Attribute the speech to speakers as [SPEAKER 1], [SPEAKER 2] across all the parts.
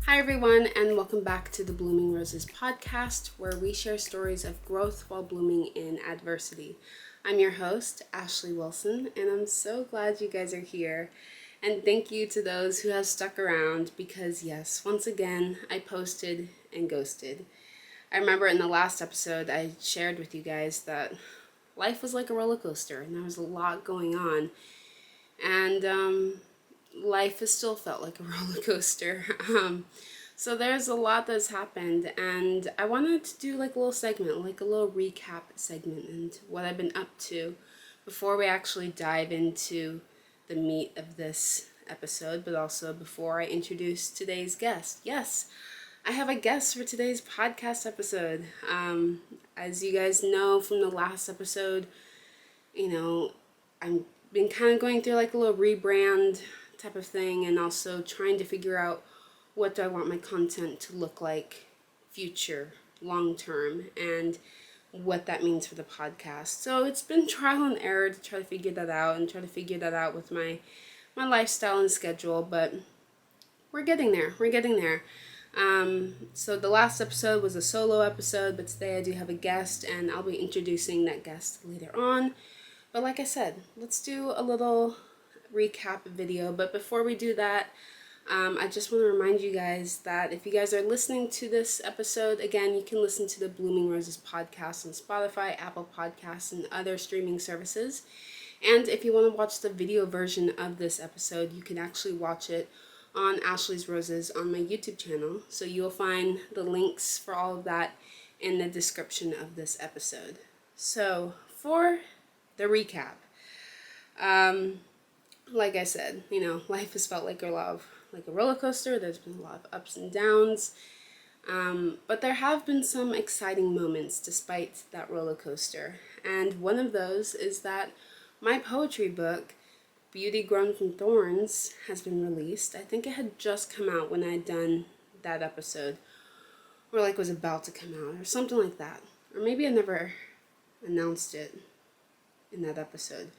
[SPEAKER 1] Hi everyone, and welcome back to the Blooming Roses podcast, where we share stories of growth while blooming in adversity. I'm your host, Ashley Wilson, and I'm so glad you guys are here. And thank you to those who have stuck around because yes, once again, I posted and ghosted. I remember in the last episode I shared with you guys that life was like a roller coaster and there was a lot going on. And life has still felt like a roller coaster. So there's a lot that's happened, and I wanted to do like a little segment, like a little recap segment, and what I've been up to before we actually dive into the meat of this episode, but also before I introduce today's guest. Yes, I have a guest for today's podcast episode. As you guys know from the last episode, I've been kind of going through like a little rebrand type of thing, and also trying to figure out what do I want my content to look like future, long term, and what that means for the podcast. So it's been trial and error to try to figure that out and try to figure that out with my lifestyle and schedule, but we're getting there. So the last episode was a solo episode, but today I do have a guest, and I'll be introducing that guest later on. But like I said, let's do a little recap video. But before we do that, I just want to remind you guys that if you guys are listening to this episode, again, you can listen to the Blooming Roses podcast on Spotify, Apple Podcasts, and other streaming services. And if you want to watch the video version of this episode, you can actually watch it on Ashley's Roses on my YouTube channel. So you'll find the links for all of that in the description of this episode. So for the recap, like I said, life has felt like a roller coaster. There's been a lot of ups and downs, but there have been some exciting moments despite that roller coaster. And one of those is that my poetry book, Beauty Grown from Thorns, has been released. I think it had just come out when I had done that episode, or like was about to come out, or something like that. Or maybe I never announced it in that episode.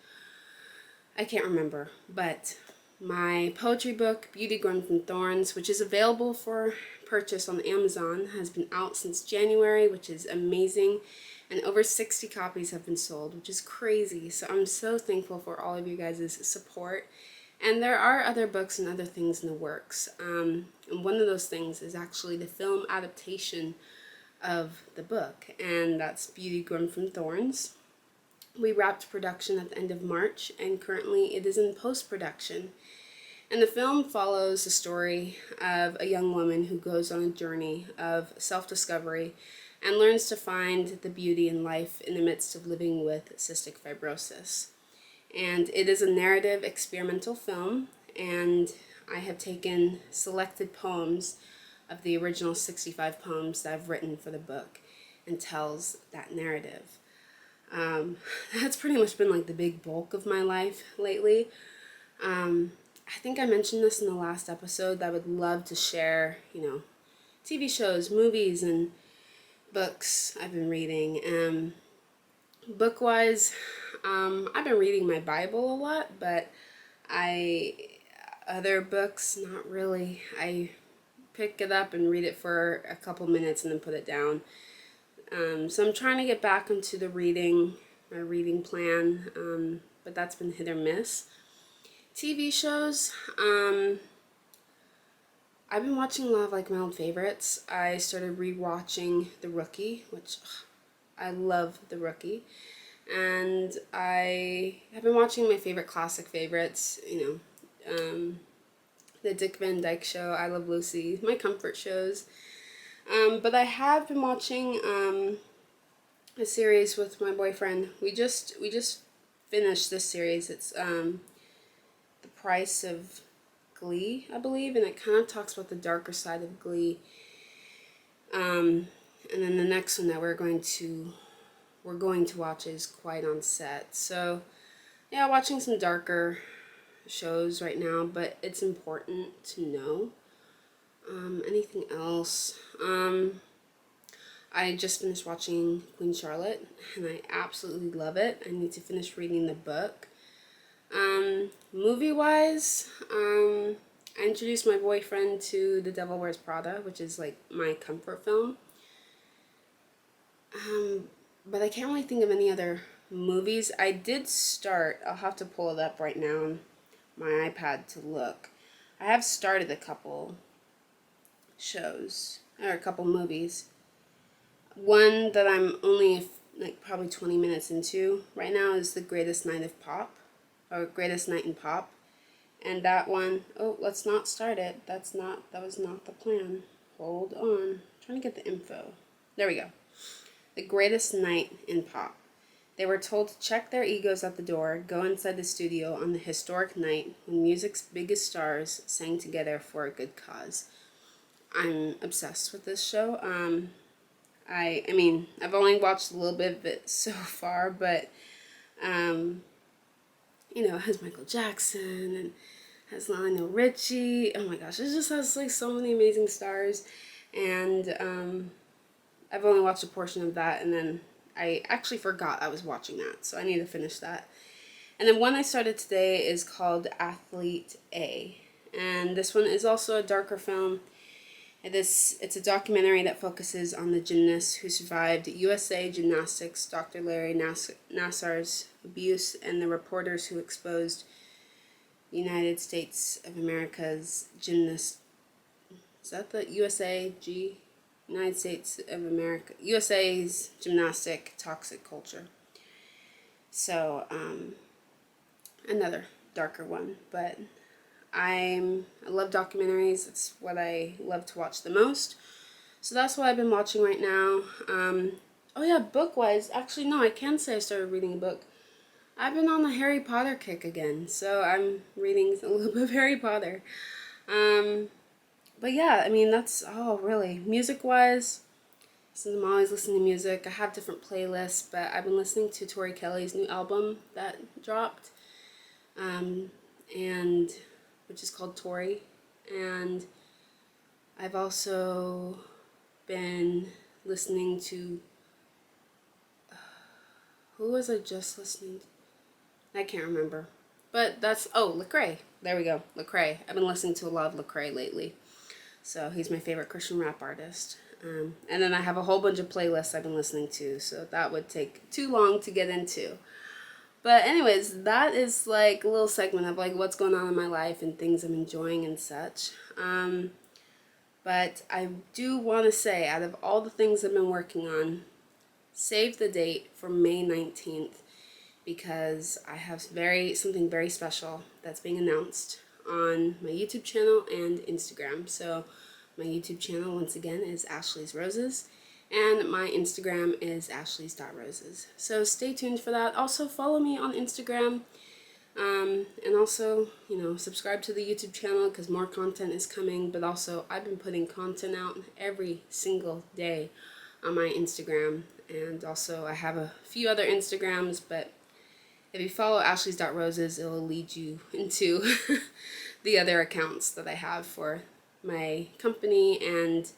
[SPEAKER 1] I can't remember, but my poetry book, Beauty Grown from Thorns, which is available for purchase on Amazon, has been out since January, which is amazing, and over 60 copies have been sold, which is crazy. So I'm so thankful for all of you guys' support. And there are other books and other things in the works. And one of those things is actually the film adaptation of the book, and that's Beauty Grown from Thorns. We wrapped production at the end of March, and currently it is in post-production. And the film follows the story of a young woman who goes on a journey of self-discovery and learns to find the beauty in life in the midst of living with cystic fibrosis. And it is a narrative experimental film, and I have taken selected poems of the original 65 poems that I've written for the book and tells that narrative. That's pretty much been like the big bulk of my life lately. I think I mentioned this in the last episode that I would love to share, TV shows, movies, and books I've been reading. Book-wise, I've been reading my Bible a lot, but other books, not really. I pick it up and read it for a couple minutes and then put it down. So I'm trying to get back into my reading plan, but that's been hit or miss. TV shows, I've been watching a lot of like my old favorites. I started rewatching The Rookie, which I love The Rookie, and I have been watching my favorite classic favorites, the Dick Van Dyke Show, I Love Lucy, my comfort shows. But I have been watching a series with my boyfriend. We just finished this series. It's The Price of Glee, I believe, and it kind of talks about the darker side of Glee. And then the next one that we're going to watch is Quiet on Set. So yeah, watching some darker shows right now, but it's important to know. Anything else? I just finished watching Queen Charlotte, and I absolutely love it. I need to finish reading the book. Movie-wise, I introduced my boyfriend to The Devil Wears Prada, which is like my comfort film. But I can't really think of any other movies. I did start, I'll have to pull it up right now on my iPad to look. I have started a couple shows, or a couple movies. One that I'm only like probably 20 minutes into right now is The Greatest Night of Pop, or Greatest Night in Pop. And that one, oh, let's not start it. That was not the plan. Hold on. I'm trying to get the info. There we go. The Greatest Night in Pop. They were told to check their egos at the door, go inside the studio on the historic night when music's biggest stars sang together for a good cause. I'm obsessed with this show. I mean, I've only watched a little bit of it so far, but it has Michael Jackson and has Lionel Richie. Oh my gosh, it just has like so many amazing stars, and I've only watched a portion of that, and then I actually forgot I was watching that, so I need to finish that. And then one I started today is called Athlete A, and this one is also a darker film. It's a documentary that focuses on the gymnast who survived USA Gymnastics, Dr. Larry Nassar's abuse, and the reporters who exposed United States of America's gymnast. Is that the USAG? United States of America, USA's gymnastic toxic culture. So, another darker one, but I love documentaries. It's what I love to watch the most. So that's what I've been watching right now. Oh yeah, book-wise, actually no, I can say I started reading a book. I've been on a Harry Potter kick again, so I'm reading a little bit of Harry Potter. But yeah, I mean, that's all really. Music-wise, since I'm always listening to music, I have different playlists, but I've been listening to Tori Kelly's new album that dropped, and which is called Tori. And I've also been listening to, who was I just listening to? I can't remember. But that's, Lecrae. There we go, Lecrae. I've been listening to a lot of Lecrae lately. So he's my favorite Christian rap artist. And then I have a whole bunch of playlists I've been listening to, so that would take too long to get into. But anyways, that is like a little segment of like what's going on in my life and things I'm enjoying and such. But I do want to say, out of all the things I've been working on, save the date for May 19th, because I have something very special that's being announced on my YouTube channel and Instagram. So my YouTube channel, once again, is Ashley's Roses, and my Instagram is ashley's.roses. So stay tuned for that. Also follow me on Instagram, and also, subscribe to the YouTube channel because more content is coming. But also, I've been putting content out every single day on my Instagram. And also, I have a few other Instagrams, but if you follow ashley's.roses, it will lead you into the other accounts that I have for my company and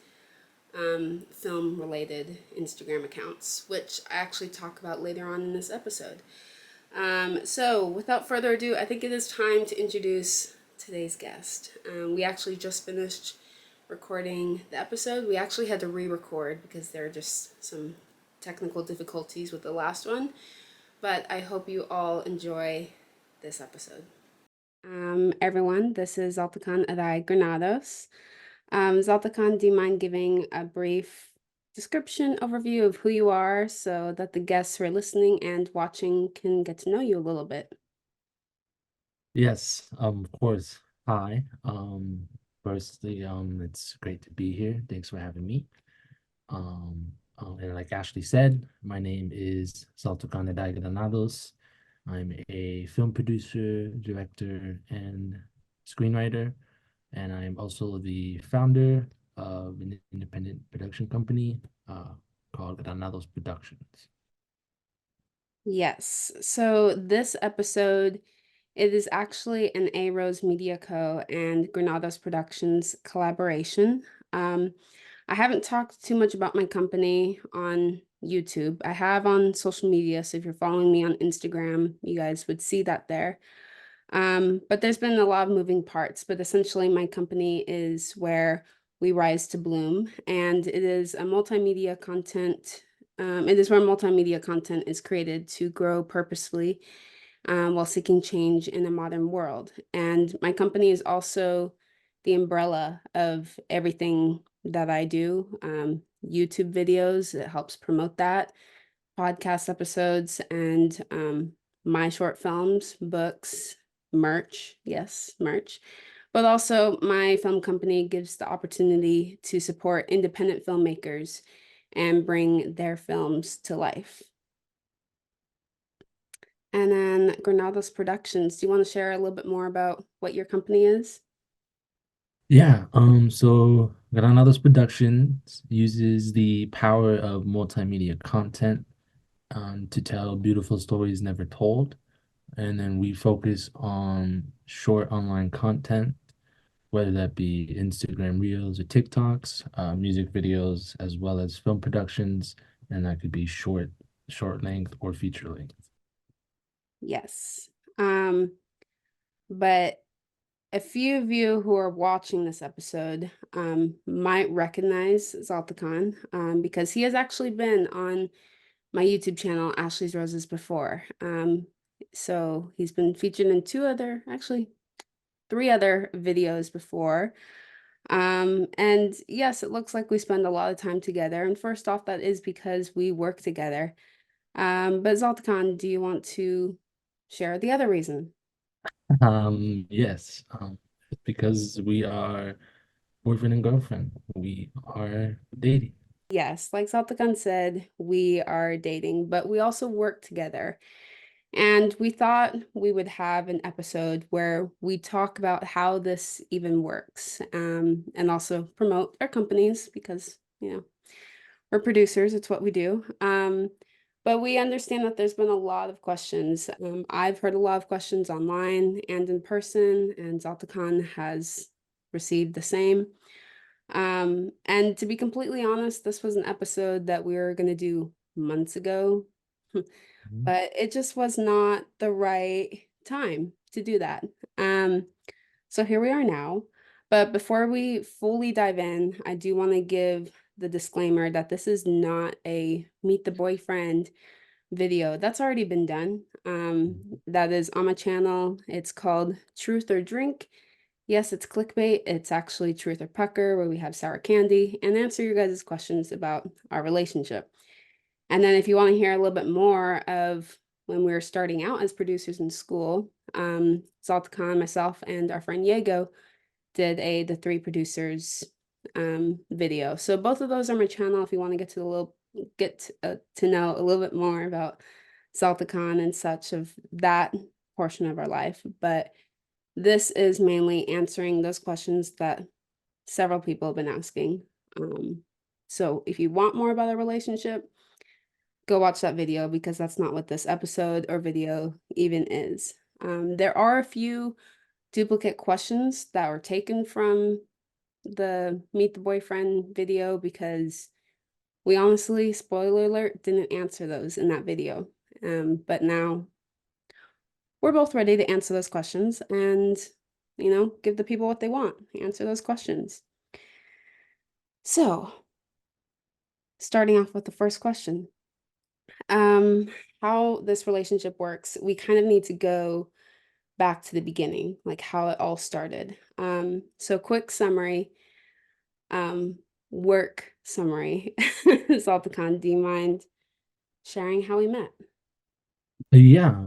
[SPEAKER 1] film-related Instagram accounts, which I actually talk about later on in this episode. So, without further ado, I think it is time to introduce today's guest. We actually just finished recording the episode. We actually had to re-record because there are just some technical difficulties with the last one. But I hope you all enjoy this episode. Everyone, this is Xaltokan Edahi Granados. Xaltokan, do you mind giving a brief description, overview of who you are so that the guests who are listening and watching can get to know you a little bit?
[SPEAKER 2] Yes, of course. Hi. Firstly, it's great to be here. Thanks for having me. And like Ashley said, my name is Xaltokan Edahi Granados. I'm a film producer, director, and screenwriter, and I'm also the founder of an independent production company called Granados Productions.
[SPEAKER 1] Yes. So this episode, it is actually an A Rose Media Co. and Granados Productions collaboration. I haven't talked too much about my company on YouTube. I have on social media, so if you're following me on Instagram, you guys would see that there. But there's been a lot of moving parts, but essentially my company is where we rise to bloom, and it is a multimedia content. It is where multimedia content is created to grow purposefully while seeking change in a modern world. And my company is also the umbrella of everything that I do. YouTube videos, it helps promote that, podcast episodes, and my short films, books, merch. Yes, merch. But also, my film company gives the opportunity to support independent filmmakers and bring their films to life. And then Granados Productions. Do you want to share a little bit more about what your company is?
[SPEAKER 2] Yeah, so Granados Productions uses the power of multimedia content to tell beautiful stories never told. And then we focus on short online content, whether that be Instagram Reels or TikToks, music videos, as well as film productions, and that could be short length or feature length.
[SPEAKER 1] Yes. Um, but a few of you who are watching this episode might recognize Xaltokan because he has actually been on my YouTube channel, Ashley's Roses, before. So he's been featured in actually three other videos before. And yes, it looks like we spend a lot of time together. And first off, that is because we work together. But Zaltakan, do you want to share the other reason?
[SPEAKER 2] Yes, it's because we are boyfriend and girlfriend. We are dating.
[SPEAKER 1] Yes, like Zaltakan said, we are dating, but we also work together. And we thought we would have an episode where we talk about how this even works, and also promote our companies because, we're producers, it's what we do. But we understand that there's been a lot of questions. I've heard a lot of questions online and in person, and Zaltakan has received the same. And to be completely honest, this was an episode that we were going to do months ago,
[SPEAKER 2] Mhm.
[SPEAKER 1] but it just was not the right time to do that. Um, so here we are now. But before we fully dive in, I do want to give the disclaimer that this is not a meet the boyfriend video. That's already been done. That is on my channel. It's called Truth or Drink. Yes, it's clickbait. It's actually Truth or Pucker, where we have sour candy and answer your guys' questions about our relationship. And then if you want to hear a little bit more of when we were starting out as producers in school, Zaltakan, myself, and our friend Diego did the three producers video. So both of those are my channel if you want to get to know a little bit more about Zaltakan and such of that portion of our life. But this is mainly answering those questions that several people have been asking. So if you want more about our relationship, go watch that video because that's not what this episode or video even is. There are a few duplicate questions that were taken from the Meet the Boyfriend video because we honestly, spoiler alert, didn't answer those in that video. But now we're both ready to answer those questions and, give the people what they want, answer those questions. So, starting off with the first question. Um, how this relationship works, we kind of need to go back to the beginning, like how it all started. So quick summary, um, work summary. Zaltakan, do you mind sharing how we met?
[SPEAKER 2] Yeah,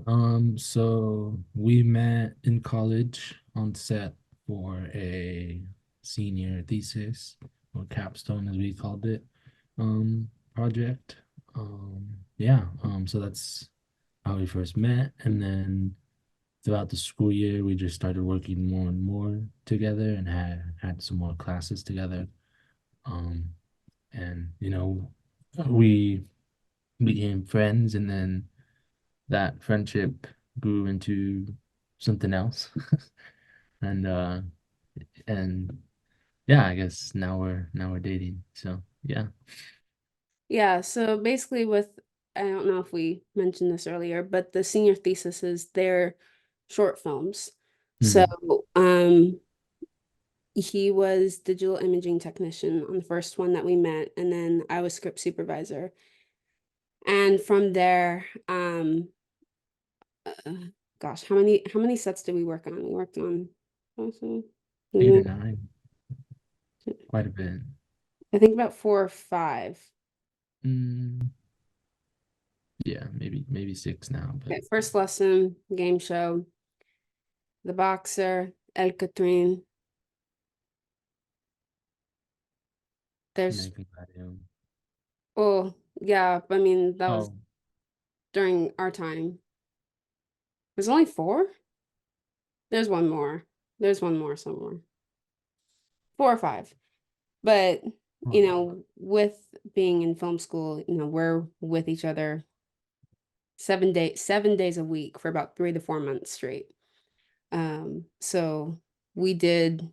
[SPEAKER 2] so we met in college on set for a senior thesis or capstone as we called it, project. So that's how we first met, and then throughout the school year we just started working more and more together and had some more classes together. Um, and we became friends, and then that friendship grew into something else. and and yeah, I guess now we're dating. So yeah.
[SPEAKER 1] Yeah, so basically I don't know if we mentioned this earlier, but the senior theses, they're short films. So,
[SPEAKER 2] Mm.
[SPEAKER 1] he was digital imaging technician on the first one that we met, and then I was script supervisor. And from there, uh, gosh, how many sets did we work on? We worked on, also,
[SPEAKER 2] 8 or 9, quite a bit.
[SPEAKER 1] I think about 4 or 5.
[SPEAKER 2] Mm, yeah, maybe 6 now, but
[SPEAKER 1] Okay, first lesson, game show, the boxer, El Catrin. There's,
[SPEAKER 2] American Gladiator.
[SPEAKER 1] oh yeah, I mean that was
[SPEAKER 2] Oh,
[SPEAKER 1] during our time. There's only 4? There's one more. There's one more somewhere. 4 or 5. But,
[SPEAKER 2] oh,
[SPEAKER 1] with being in film school, we're with each other 7 days a week for about 3 to 4 months straight. So we did,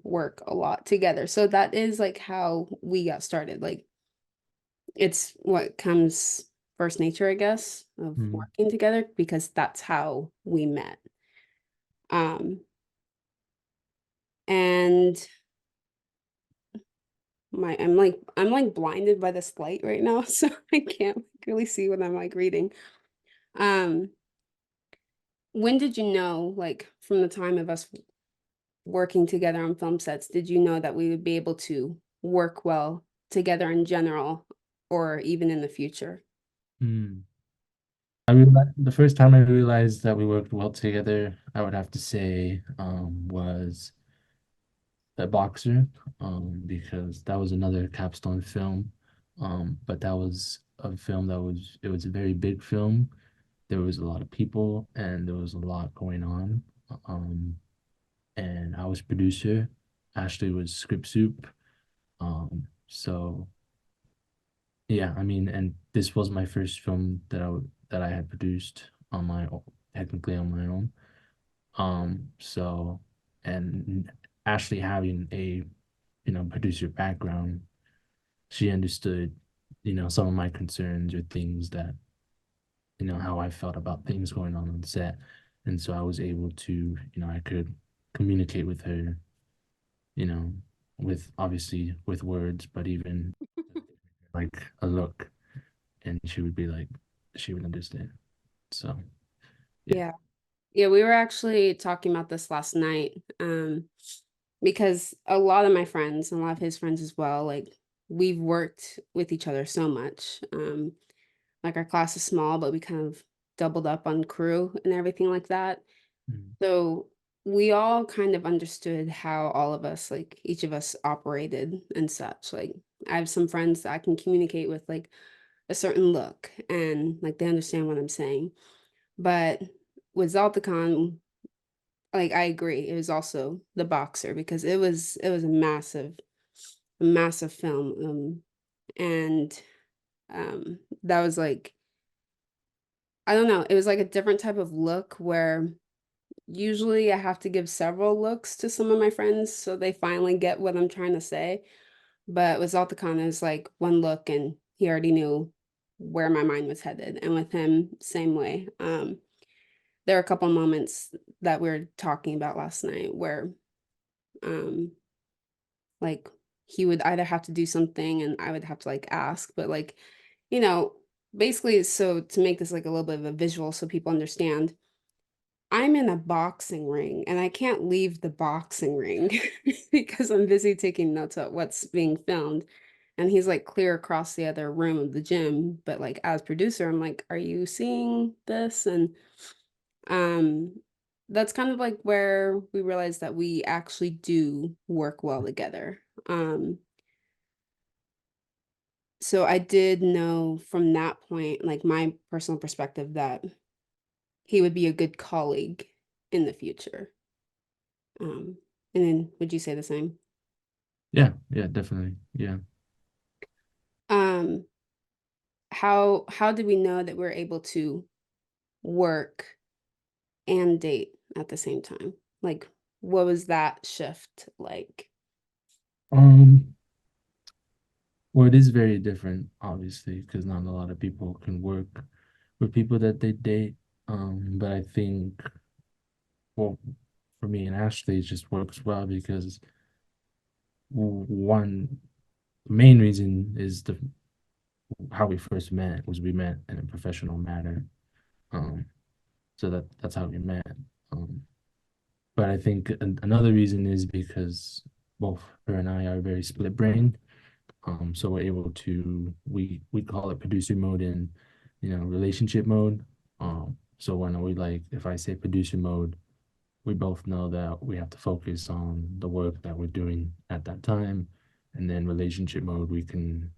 [SPEAKER 1] work a lot together. So that is like how we got started. Like it's what comes first nature, I guess, of
[SPEAKER 2] mm,
[SPEAKER 1] working together because that's how we met. Um, and I'm like blinded by this light right now, so I can't really see what I'm like reading. Um, when did you know, like from the time of us working together on film sets, did you know that we would be able to work well together in general or even in the future?
[SPEAKER 2] mm. I realized the first time I realized that we worked well together, I would have to say, was The Boxer, because that was another capstone film. But that was a film it was a very big film. There was a lot of people and there was a lot going on. Um, and I was producer. Ashley was script soup. So yeah, I mean, and this was my first film that I had produced on my own, technically on my own. So and Ashley having a producer background, she understood some of my concerns or things that how I felt about things going on set, and so I was able to I could communicate with her, you know, with obviously with words, but even like a look, and she would understand. So yeah.
[SPEAKER 1] Yeah. Yeah, we were actually talking about this last night. Because a lot of my friends and a lot of his friends as well, like we've worked with each other so much. Like our class is small, but we kind of doubled up on crew and everything like that.
[SPEAKER 2] Mm,
[SPEAKER 1] So we all kind of understood how all of us, like each of us operated and such. Like I have some friends that I can communicate with like a certain look and like they understand what I'm saying. But with Zaltokan, like I agree, it was also the boxer because it was a massive film. And that was like I don't know, it was like a different type of look where usually I have to give several looks to some of my friends so they finally get what I'm trying to say. But with Zaltakana, it was like one look and he already knew where my mind was headed. And with him, same way. There are a couple moments that we were talking about last night where um like he would either have to do something and I would have to like ask, but like, you know, basically, so to make this like a little bit of a visual so people understand, I'm in a boxing ring and I can't leave the boxing ring because I'm busy taking notes at what's being filmed. And he's like clear across the other room of the gym, but like as producer, I'm like, are you seeing this? And um that's kind of like where we realized that we actually do work well together. So I did know from that point, like my personal perspective, that he would be a good colleague in the future. Um, and then would you say the same?
[SPEAKER 2] yeah, yeah, definitely. Yeah.
[SPEAKER 1] Um, how did we know that we're able to work and date at the same time? Like, what was that shift like?
[SPEAKER 2] Um, well, it is very different, obviously, because not a lot of people can work with people that they date. But I think, well, for me and Ashley, it just works well because one main reason is the how we first met was we met in a professional manner. Um, so that's how we met. Um, but I think another reason is because both her and I are very split brain. So we're able to we call it producer mode and relationship mode. So when we like if I say producer mode, we both know that we have to focus on the work that we're doing at that time, and then relationship mode we can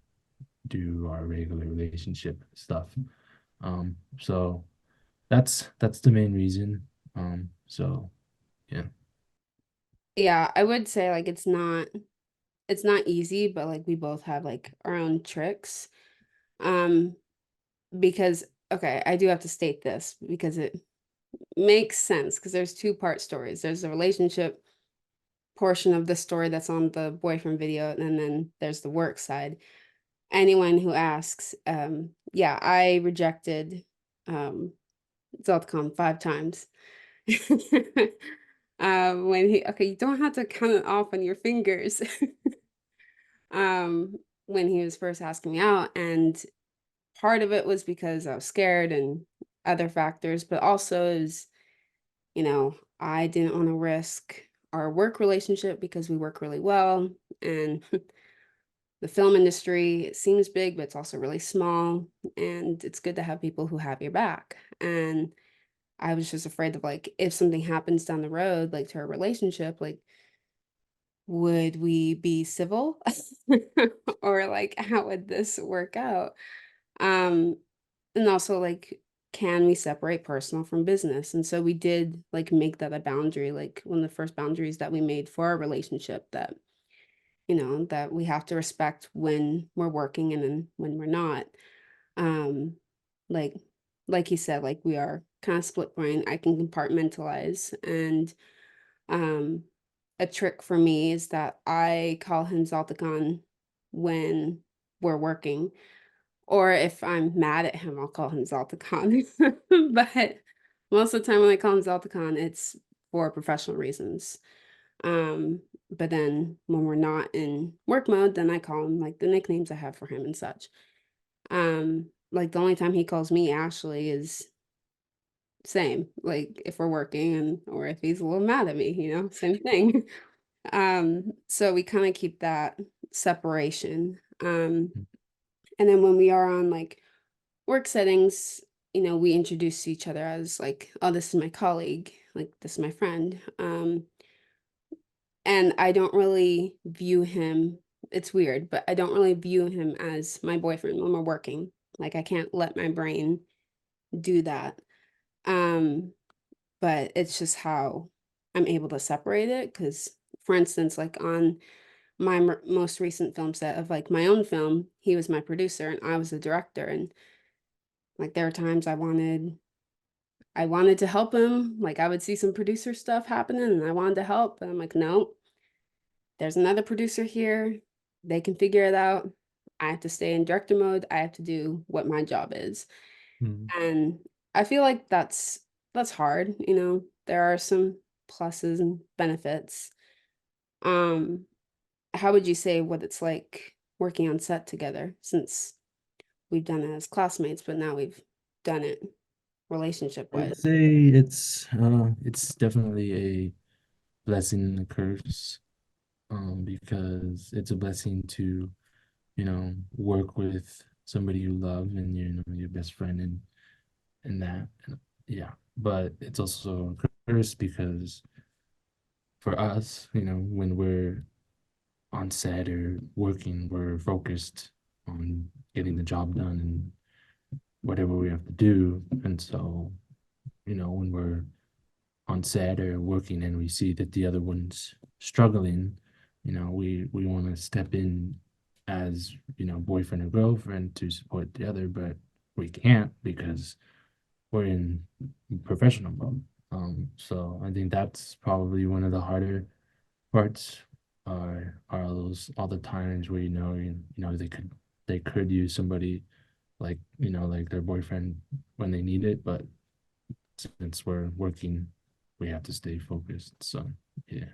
[SPEAKER 2] do our regular relationship stuff. So that's the main reason. So yeah.
[SPEAKER 1] Yeah, I would say like it's not easy, but like we both have like our own tricks. Um, because okay, I do have to state this because it makes sense because there's two-part stories. There's the relationship portion of the story that's on the boyfriend video, and then there's the work side. Anyone who asks, yeah, I rejected Xaltokan 5 times. When he okay, you don't have to count it off on your fingers. um, when he was first asking me out, and part of it was because I was scared and other factors, but also is, I didn't want to risk our work relationship because we work really well, and the film industry seems big, but it's also really small, and it's good to have people who have your back. And I was just afraid of like if something happens down the road, like to our relationship, like would we be civil? Or like how would this work out? Um, and also like can we separate personal from business? And so we did like make that a boundary, like one of the first boundaries that we made for our relationship that, that we have to respect when we're working and then when we're not. Um, like like you said, like we are kind of split brain. I can compartmentalize and um a trick for me is that I call him Zaltakan when we're working. Or if I'm mad at him, I'll call him Zaltakan. But most of the time when I call him Zaltakan, it's for professional reasons. But then when we're not in work mode, then I call him like the nicknames I have for him and such. Like the only time he calls me Ashley is same, like if we're working and or if he's a little mad at me, same thing. So we kind of keep that separation. And then when we are on like work settings, we introduce each other as like, oh, this is my colleague, like this is my friend. And I don't really view him, it's weird, but I don't really view him as my boyfriend when we're working. Like I can't let my brain do that. Um, but it's just how I'm able to separate it. Because, for instance, like on my most recent film set of like my own film, he was my producer and I was the director. And like there are times I wanted to help him. Like I would see some producer stuff happening and I wanted to help, but I'm like, no, there's another producer here. They can figure it out. I have to stay in director mode. I have to do what my job is.
[SPEAKER 2] Mhm.
[SPEAKER 1] And I feel like that's hard. There are some pluses and benefits. Um, how would you say what it's like working on set together since we've done it as classmates, but now we've done it relationship
[SPEAKER 2] I would
[SPEAKER 1] wise?
[SPEAKER 2] say it's definitely a blessing and a curse. Because it's a blessing to, work with somebody you love and your best friend and that. And, yeah. But it's also a curse because for us, when we're on set or working, we're focused on getting the job done and whatever we have to do. And so, when we're on set or working and we see that the other one's struggling, we want to step in as, boyfriend or girlfriend to support the other, but we can't because we're in professional mode. So I think that's probably one of the harder parts are those all the times where they could use somebody like like their boyfriend when they need it, but since we're working, we have to stay focused. So yeah.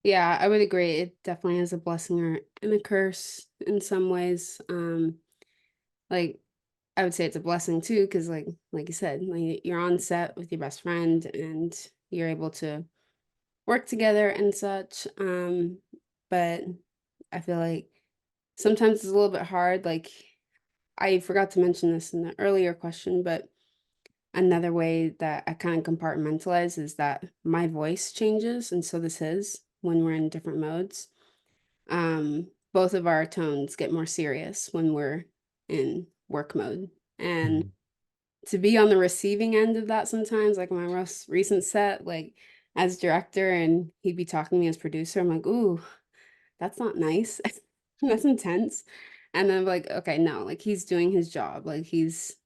[SPEAKER 1] Yeah, I would agree. It definitely is a blessing or and a curse in some ways. Like I would say it's a blessing too, because like you said, like you're on set with your best friend and you're able to work together and such. But I feel like sometimes it's a little bit hard. Like I forgot to mention this in the earlier question, but another way that I kind of compartmentalize is that my voice changes, and so this is when we're in different modes. Both of our tones get more serious when we're in work mode. And
[SPEAKER 2] Mhm.
[SPEAKER 1] to be on the receiving end of that sometimes, like my most recent set, like as director, and he'd be talking to me as producer, I'm like, ooh, that's not nice. That's intense. And then I'm like, okay, no, like he's doing his job. Like he's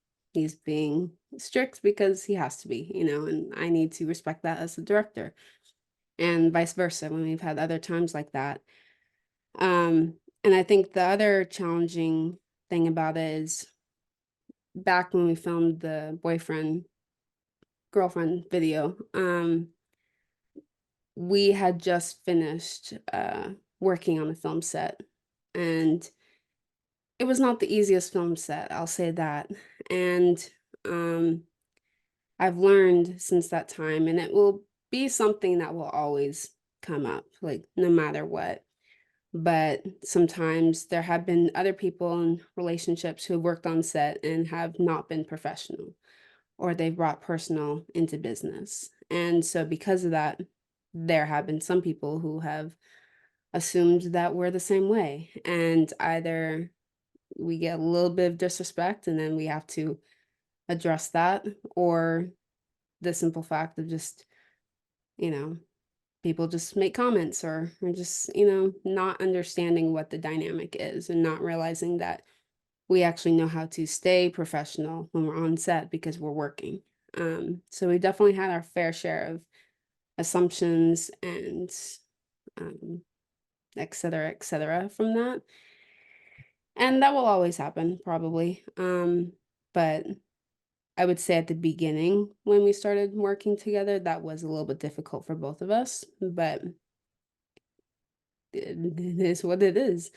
[SPEAKER 1] being strict because he has to be, and I need to respect that as a director. And vice versa when we've had other times like that. And I think the other challenging thing about it is back when we filmed the boyfriend girlfriend video, we had just finished working on a film set, and it was not the easiest film set, I'll say that. And um I've learned since that time, and it will be something that will always come up, like no matter what. But sometimes there have been other people in relationships who have worked on set and have not been professional, or they've brought personal into business. And so because of that, there have been some people who have assumed that we're the same way. And either we get a little bit of disrespect and then we have to address that, or the simple fact of just, you know, people just make comments or just, not understanding what the dynamic is and not realizing that we actually know how to stay professional when we're on set because we're working. So we definitely had our fair share of assumptions and um, et cetera from that. And that will always happen, probably. But I would say at the beginning when we started working together, that was a little bit difficult for both of us, but it is what it is.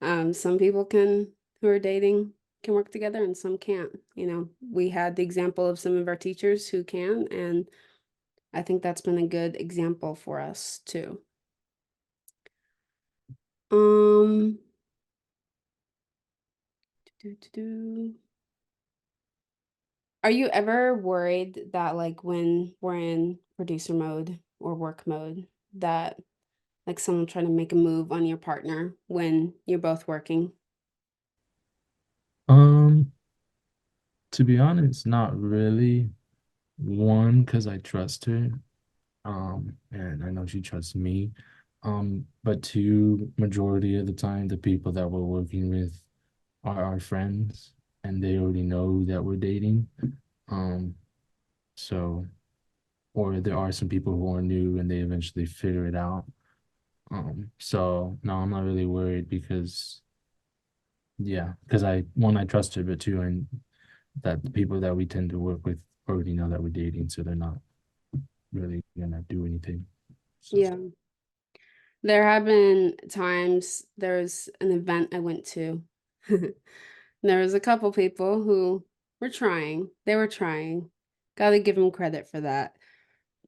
[SPEAKER 1] Some people who are dating can work together and some can't. We had the example of some of our teachers who can, and I think that's been a good example for us too. Um, are you ever worried that like when we're in producer mode or work mode that like someone trying to make a move on your partner when you're both working?
[SPEAKER 2] Um, to be honest, not really. One, because I trust her, and I know she trusts me. But two, majority of the time, the people that we're working with are our friends, and they already know that we're dating. Um, so, or there are some people who are new and they eventually figure it out. So no, I'm not really worried because yeah, because I trust her, but two, and that the people that we tend to work with already know that we're dating, so they're not really gonna do anything. So
[SPEAKER 1] Yeah. There have been times there's an event I went to. There was a couple people who were trying. They were trying. Gotta give them credit for that.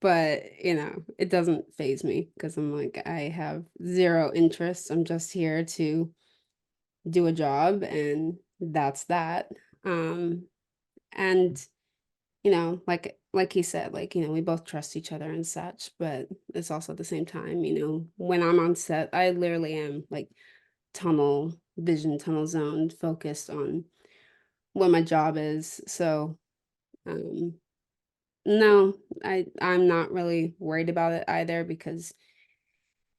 [SPEAKER 1] But, it doesn't phase me because I'm like, I have zero interest. I'm just here to do a job and that's that. Um, and like he said, like, we both trust each other and such, but it's also at the same time, when I'm on set, I literally am like tunnel zoned, focused on what my job is. So, um, no, I'm not really worried about it either because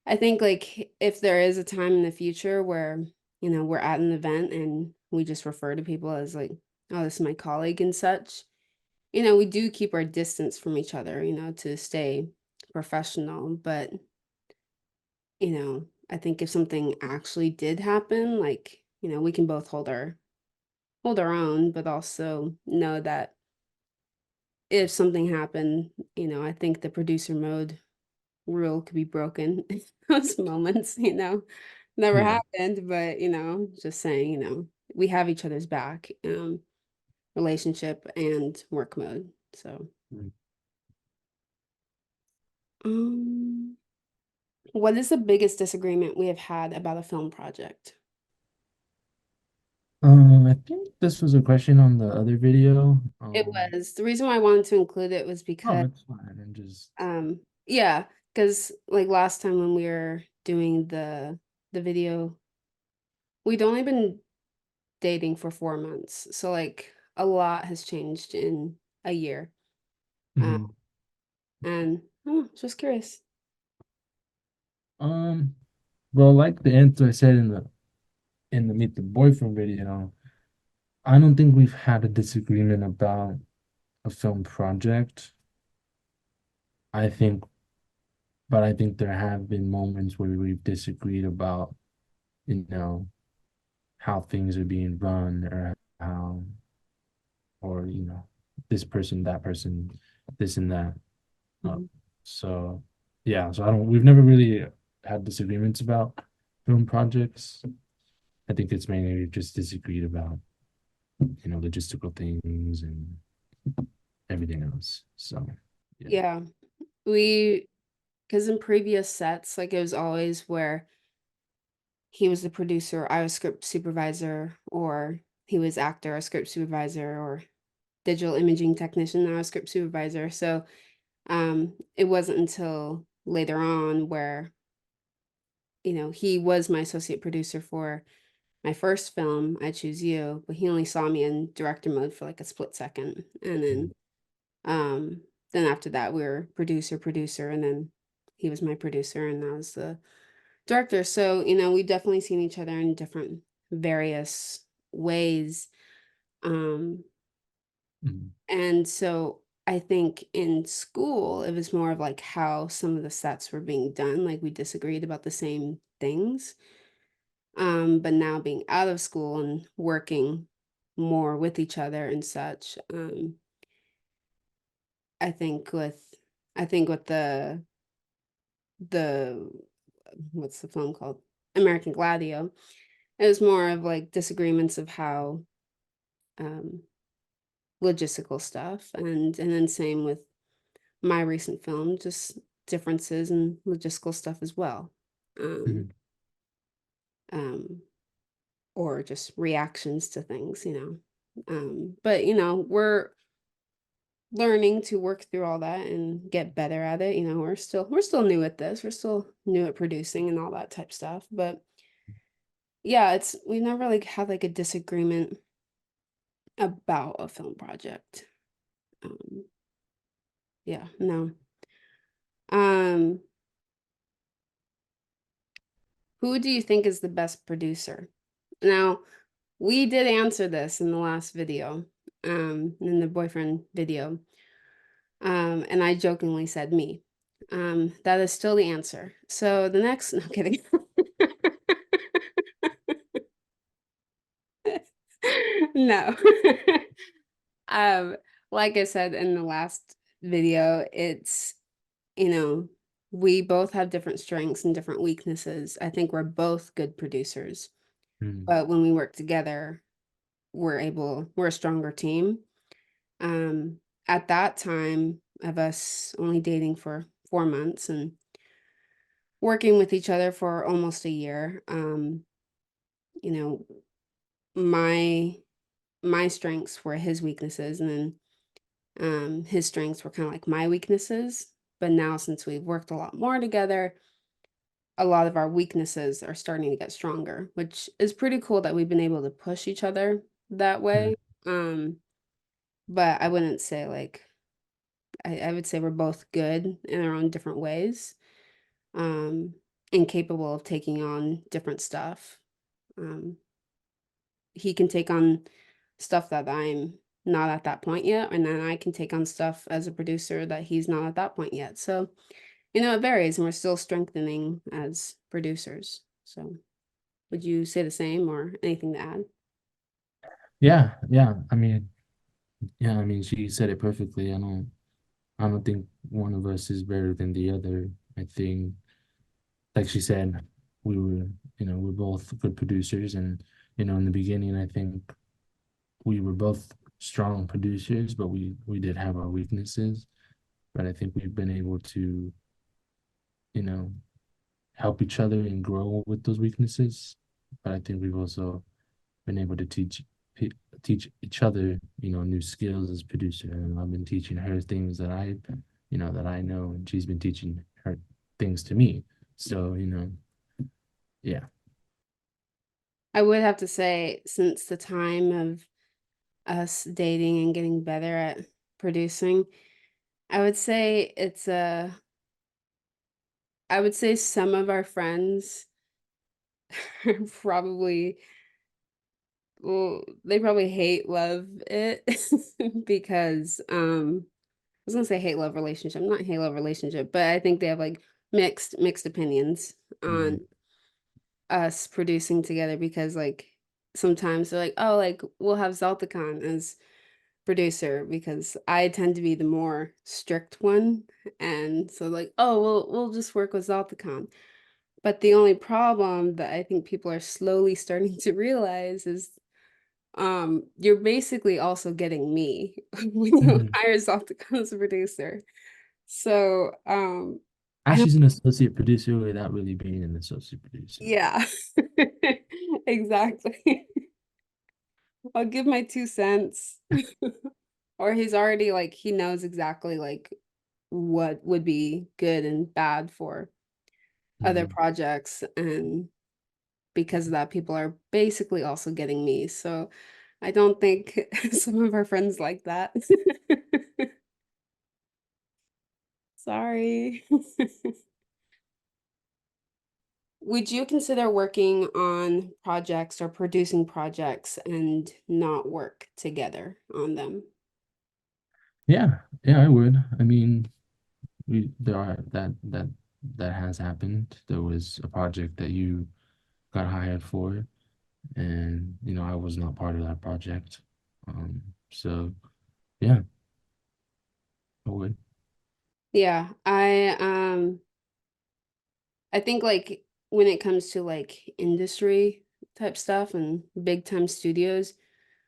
[SPEAKER 1] I think like if there is a time in the future where, we're at an event and we just refer to people as like, oh, this is my colleague and such, we do keep our distance from each other, to stay professional. But, I think if something actually did happen, like, we can both hold our own, but also know that if something happened, I think the producer mode rule could be broken in those moments, never
[SPEAKER 2] Yeah.
[SPEAKER 1] happened, but just saying, we have each other's back, relationship and work mode. So,
[SPEAKER 2] Mm.
[SPEAKER 1] um, what is the biggest disagreement we have had about a film project?
[SPEAKER 2] I think this was a question on the other video.
[SPEAKER 1] It was the reason why I wanted to include it was
[SPEAKER 2] Oh,
[SPEAKER 1] because,
[SPEAKER 2] it's fine. And just
[SPEAKER 1] yeah, because like last time when we were doing the video, we'd only been dating for 4 months, so like a lot has changed in a year. Um,
[SPEAKER 2] mhm.
[SPEAKER 1] and oh, just curious.
[SPEAKER 2] um well, like the answer I said in the Meet the Boyfriend video, I don't think we've had a disagreement about a film project. I think, but I think there have been moments where we've disagreed about, you know, how things are being run or how, or, this person, that person, this and that. Uh,
[SPEAKER 1] Mhm.
[SPEAKER 2] so, yeah, so we've never really had disagreements about film projects. I think it's mainly we've just disagreed about, logistical things and everything else. So, yeah.
[SPEAKER 1] Yeah, we because in previous sets, like it was always where he was the producer, I was script supervisor, or he was actor, or script supervisor, or digital imaging technician, I was script supervisor. So it wasn't until later on where, he was my associate producer for my first film, I Choose You, but he only saw me in director mode for like a split second. And
[SPEAKER 2] Mhm.
[SPEAKER 1] um then after that we were producer, and then he was my producer and I was the director. So, we definitely seen each other in different various ways. Um
[SPEAKER 2] Mhm.
[SPEAKER 1] and so I think in school it was more of like how some of the sets were being done, like we disagreed about the same things. But now being out of school and working more with each other and such, I think with I think with the what's the film called? American Gladio. It was more of like disagreements of how um logistical stuff, and then same with my recent film, just differences in logistical stuff as well. Um
[SPEAKER 2] Mhm.
[SPEAKER 1] um or just reactions to things, but we're learning to work through all that and get better at it. We're still new at this. We're still new at producing and all that type stuff. But yeah, it's we never like had like a disagreement about a film project. Um, yeah, no. Um, who do you think is the best producer? Now, we did answer this in the last video, in the boyfriend video. And I jokingly said me. That is still the answer. So the next, no kidding. No. Um, like I said in the last video, it's, you know, we both have different strengths and different weaknesses. I think we're both good producers,
[SPEAKER 2] Mhm.
[SPEAKER 1] but when we work together, we're a stronger team. Um, at that time of us only dating for 4 months and working with each other for almost a year, you know, my my strengths were his weaknesses, and then his strengths were kind of like my weaknesses. But now since we've worked a lot more together, a lot of our weaknesses are starting to get stronger, which is pretty cool that we've been able to push each other that
[SPEAKER 2] Mhm.
[SPEAKER 1] way. Um, but I wouldn't say like I would say we're both good in our own different ways, um, and capable of taking on different stuff. Um, he can take on stuff that I'm not at that point yet, and then I can take on stuff as a producer that he's not at that point yet. So, it varies, and we're still strengthening as producers. So, would you say the same or anything to add?
[SPEAKER 2] Yeah, yeah. I mean, Yeah, I mean, she said it perfectly. I don't think one of us is better than the other. I think, like she said, we were, we're both good producers, and in the beginning, I think we were both strong producers, but we did have our weaknesses. But I think we've been able to, you know, help each other and grow with those weaknesses. But I think we've also been able to teach each other, new skills as producer. And I've been teaching her things that I know, and she's been teaching her things to me. So, yeah.
[SPEAKER 1] I would have to say, since the time of us dating and getting better at producing, I would say I would say some of our friends probably, well, they probably hate love it because I was gonna say hate love relationship, not hate love relationship, but I think they have like mixed opinions
[SPEAKER 2] Mm-hmm.
[SPEAKER 1] on us producing together because like sometimes they're like, oh, like we'll have Xaltokan as producer because I tend to be the more strict one. And so like, oh, we'll just work with Xaltokan. But the only problem that I think people are slowly starting to realize is you're basically also getting me when you
[SPEAKER 2] Mm-hmm.
[SPEAKER 1] hire Xaltokan as a producer. So I don't
[SPEAKER 2] Ashley's an associate producer without really being an associate producer.
[SPEAKER 1] yeah. Exactly. I'll give my 2 cents. Or he's already like he knows exactly like what would be good and bad for other
[SPEAKER 2] Mm-hmm.
[SPEAKER 1] projects, and because of that people are basically also getting me. So I don't think some of our friends like that. Sorry. Would you consider working on projects or producing projects and not work together on them?
[SPEAKER 2] Yeah, I would. I mean, we there are that has happened. There was a project that you got hired for, and I was not part of that project. So yeah, I would.
[SPEAKER 1] Yeah, I think like when it comes to like industry type stuff and big time studios,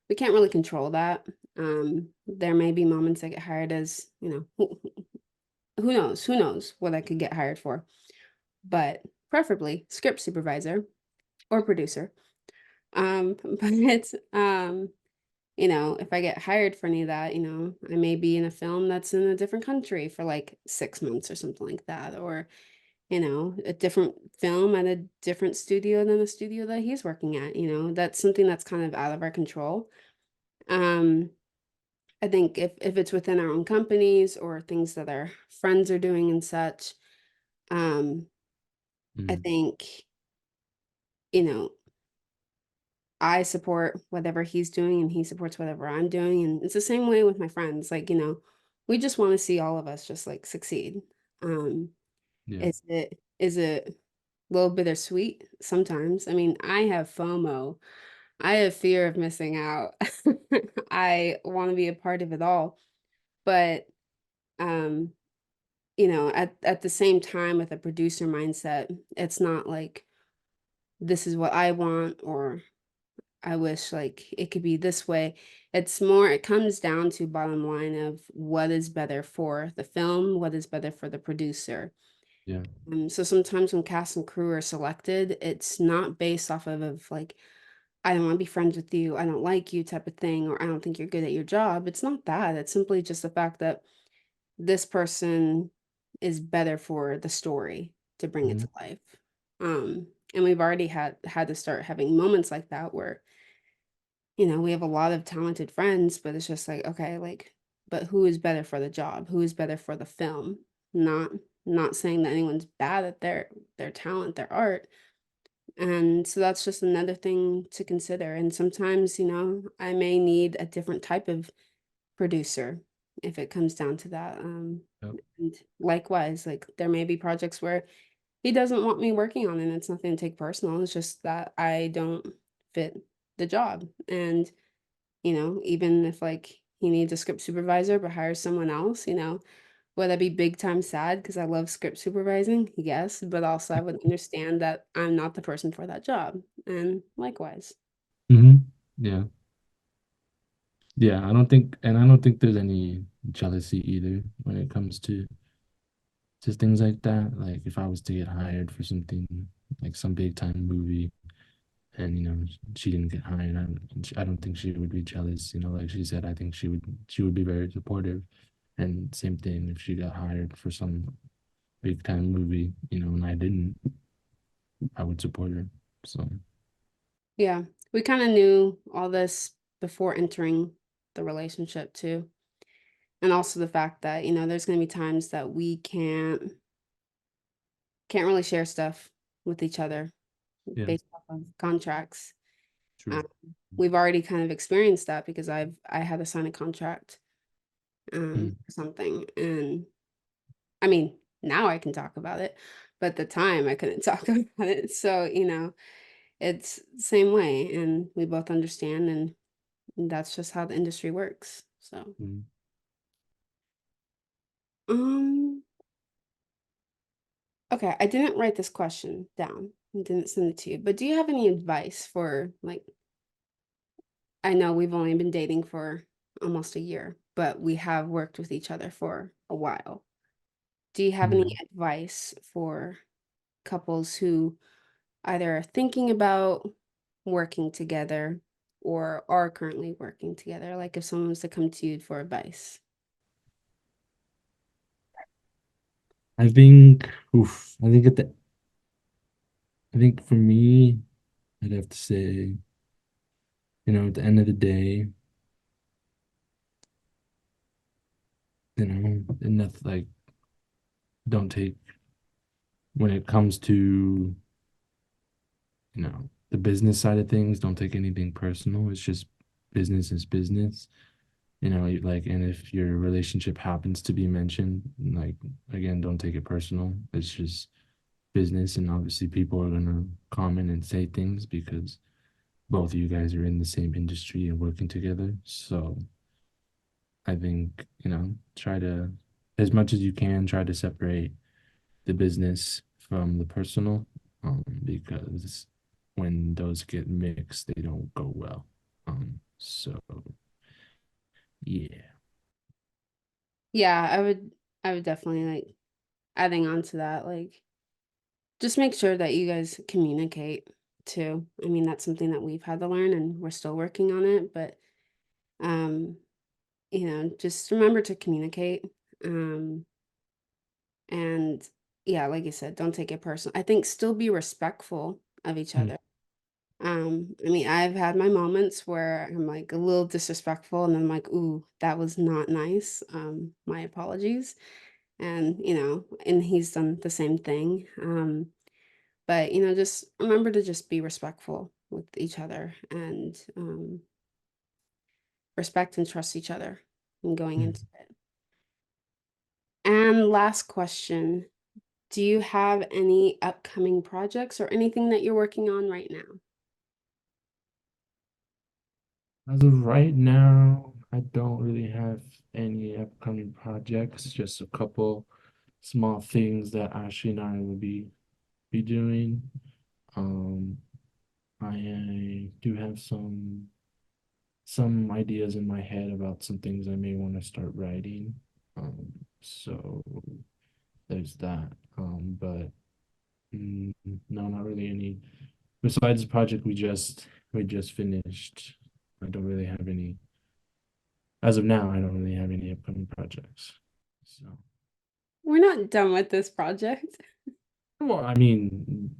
[SPEAKER 1] we can't really control that. There may be moments I get hired as, who knows what I could get hired for, but preferably script supervisor or producer. But if I get hired for any of that, I may be in a film that's in a different country for like 6 months or something like that, or a different film at a different studio than the studio that he's working at, that's something that's kind of out of our control. Um, I think if it's within our own companies or things that our friends are doing and such, um, I
[SPEAKER 2] Mm,
[SPEAKER 1] think, you know, I support whatever he's doing and he supports whatever I'm doing. And it's the same way with my friends. Like, we just want to see all of us just like succeed. Um,
[SPEAKER 2] yeah.
[SPEAKER 1] is it a little bittersweet sometimes? I mean, I have FOMO. I have fear of missing out. I want to be a part of it all. But um, at the same time with a producer mindset, it's not like this is what I want or I wish like it could be this way. It comes down to bottom line of what is better for the film, what is better for the producer.
[SPEAKER 2] Yeah.
[SPEAKER 1] So sometimes when cast and crew are selected, it's not based off of like, I don't want to be friends with you, I don't like you type of thing, or I don't think you're good at your job. It's not that. It's simply just the fact that this person is better for the story to bring it
[SPEAKER 2] Mhm.
[SPEAKER 1] to life. And we've already had to start having moments like that where we have a lot of talented friends, but it's just like, okay, like, but who is better for the job? Who is better for the film? Not not saying that anyone's bad at their talent, their art. And so that's just another thing to consider. And sometimes, I may need a different type of producer if it comes down to that.
[SPEAKER 2] Yep.
[SPEAKER 1] And likewise, like there may be projects where he doesn't want me working on it, and it's nothing to take personal. It's just that I don't fit the job. And even if like he needs a script supervisor but hires someone else, would I be big time sad because I love script supervising? Yes, but also I would understand that I'm not the person for that job, and likewise.
[SPEAKER 2] Hmm. Yeah. Yeah, I don't think there's any jealousy either when it comes to just things like that. Like if I was to get hired for something like some big time movie and she didn't get hired, I don't think she would be jealous. Like she said, I think she would be very supportive. And same thing if she got hired for some big time movie, and I didn't, I would support her. So
[SPEAKER 1] Yeah, we kind of knew all this before entering the relationship too. And also the fact that, there's going to be times that we can't really share stuff with each other
[SPEAKER 2] yeah,
[SPEAKER 1] based off of contracts.
[SPEAKER 2] true.
[SPEAKER 1] Um, we've already kind of experienced that because I had to sign a contract
[SPEAKER 2] Mm,
[SPEAKER 1] for something, and I mean, now I can talk about it, but at the time I couldn't talk about it. So, it's the same way, and we both understand, and that's just how the industry works. So,
[SPEAKER 2] mm.
[SPEAKER 1] um, okay, I didn't write this question down and didn't send it to you, but do you have any advice for like, I know we've only been dating for almost a year, but we have worked with each other for a while. Do you have any
[SPEAKER 2] Mm.
[SPEAKER 1] advice for couples who either are thinking about working together or are currently working together? Like if someone was to come to you for advice.
[SPEAKER 2] I think, oof, I think for me, I'd have to say, at the end of the day, enough like don't take when it comes to, the business side of things, don't take anything personal. It's just business is business. Like, and if your relationship happens to be mentioned, like, again, don't take it personal. It's just business, and obviously people are gonna comment and say things because both of you guys are in the same industry and working together. So I think, try to, as much as you can, try to separate the business from the personal, because when those get mixed, they don't go well. So yeah.
[SPEAKER 1] Yeah, I would definitely like adding on to that, like just make sure that you guys communicate too. I mean, that's something that we've had to learn and we're still working on it, but um, just remember to communicate. Um, and yeah, like you said, don't take it personal. I think still be respectful of each
[SPEAKER 2] Mm,
[SPEAKER 1] other. I mean, I've had my moments where I'm like a little disrespectful and I'm like, ooh, that was not nice. My apologies. And, and he's done the same thing. But, just remember to just be respectful with each other and respect and trust each other and going
[SPEAKER 2] mm.
[SPEAKER 1] into it. And last question, do you have any upcoming projects or anything that you're working on right now?
[SPEAKER 2] As of right now, I don't really have any upcoming projects, just a couple small things that Ashley and I will be doing. Um, I do have some ideas in my head about some things I may want to start writing. So there's that. But no, not really any. Besides the project we just finished, I don't really have any. As of now, I don't really have any upcoming projects. So,
[SPEAKER 1] We're not done with this project.
[SPEAKER 2] well, I mean,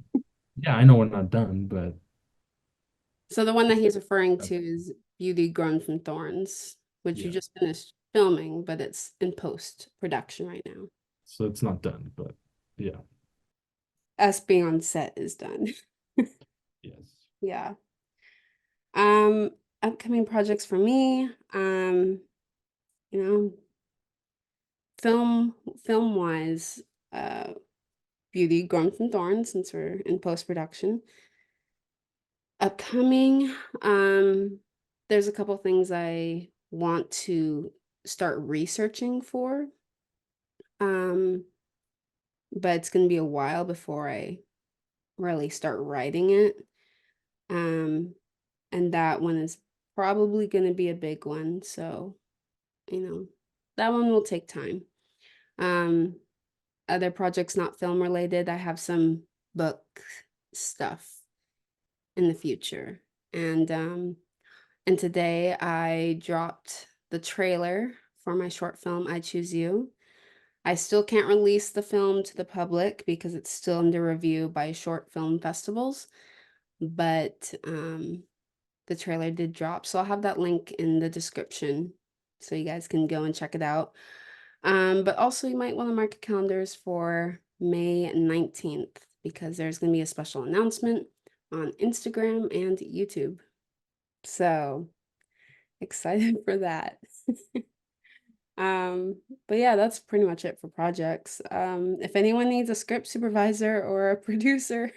[SPEAKER 2] yeah, I know we're not done, but
[SPEAKER 1] So the one that he's referring to is Beauty Grown from Thorns, which you
[SPEAKER 2] yeah,
[SPEAKER 1] just finished filming, but it's in post production right now.
[SPEAKER 2] so it's not done, but yeah,
[SPEAKER 1] Us being on set is done.
[SPEAKER 2] yes.
[SPEAKER 1] Yeah. Um, Upcoming projects for me, you know, film wise, uh, Beauty Grown from Thorns, since we're in post production. Upcoming, there's a couple things I want to start researching for. Um, but it's going to be a while before I really start writing it. Um, and that one is probably going to be a big one. So, that one will take time. Um, Other projects not film related, I have some book stuff in the future. And today I dropped the trailer for my short film I Choose You. I still can't release the film to the public because it's still under review by short film festivals, but the trailer did drop, so I'll have that link in the description so you guys can go and check it out. But also you might want to mark your calendars for May 19th because there's going to be a special announcement on Instagram and YouTube. So excited for that. But yeah, that's pretty much it for projects. If anyone needs a script supervisor or a producer,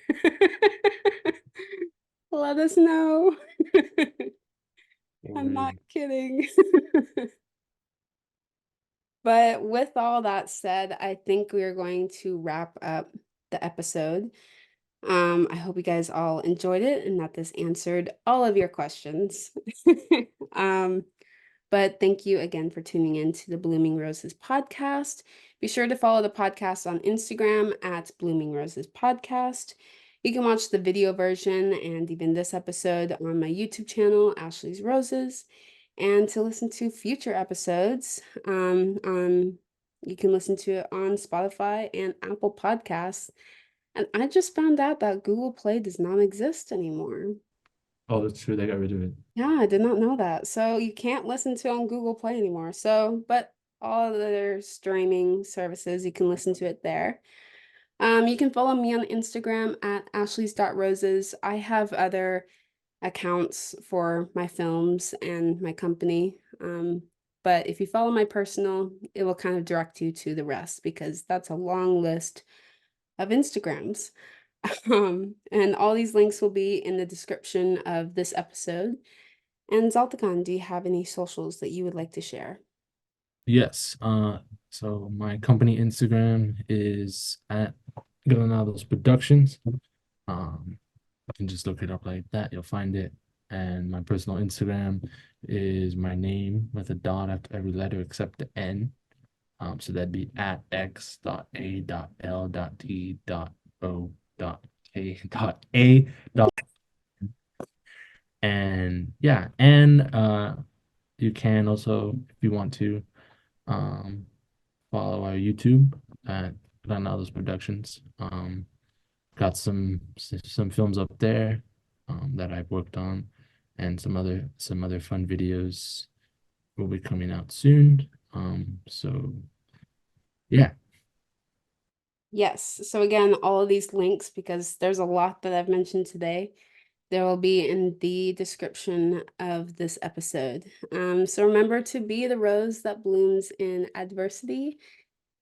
[SPEAKER 1] let us know. I'm not kidding. But with all that said, I think we are going to wrap up the episode. I hope you guys all enjoyed it and that this answered all of your questions. Um, but thank you again for tuning in to the Blooming Roses podcast. Be sure to follow the podcast on Instagram at Blooming Roses Podcast. You can watch the video version and even this episode on my YouTube channel, Ashley's Roses. And to listen to future episodes, you can listen to it on Spotify and Apple Podcasts. And I just found out that Google Play does not exist anymore.
[SPEAKER 2] Oh, that's true. They got rid of it.
[SPEAKER 1] Yeah, I did not know that. So you can't listen to on Google Play anymore. So, but all other streaming services, you can listen to it there. You can follow me on Instagram at ashleys.roses. I have other accounts for my films and my company. But if you follow my personal, it will kind of direct you to the rest because that's a long list of Instagrams. And all these links will be in the description of this episode. And Xaltokan, do you have any socials that you would like to share?
[SPEAKER 2] Yes. So my company Instagram is at Granados Productions. You can just look it up like that, you'll find it. And my personal Instagram is my name with a dot after every letter except the N. So that'd be at x.a.l.t.o.k.a. And yeah, and you can also, if you want to, follow our YouTube at Granados Productions. Got some films up there that I've worked on, and some other fun videos will be coming out soon. So yeah.
[SPEAKER 1] Yes. So again, all of these links, because there's a lot that I've mentioned today, there will be in the description of this episode. So remember to be the rose that blooms in adversity.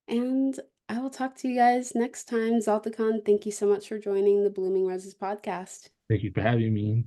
[SPEAKER 1] And I will talk to you guys next time. Xaltokan, thank you so much for joining the Blooming Roses podcast.
[SPEAKER 2] Thank you for having me.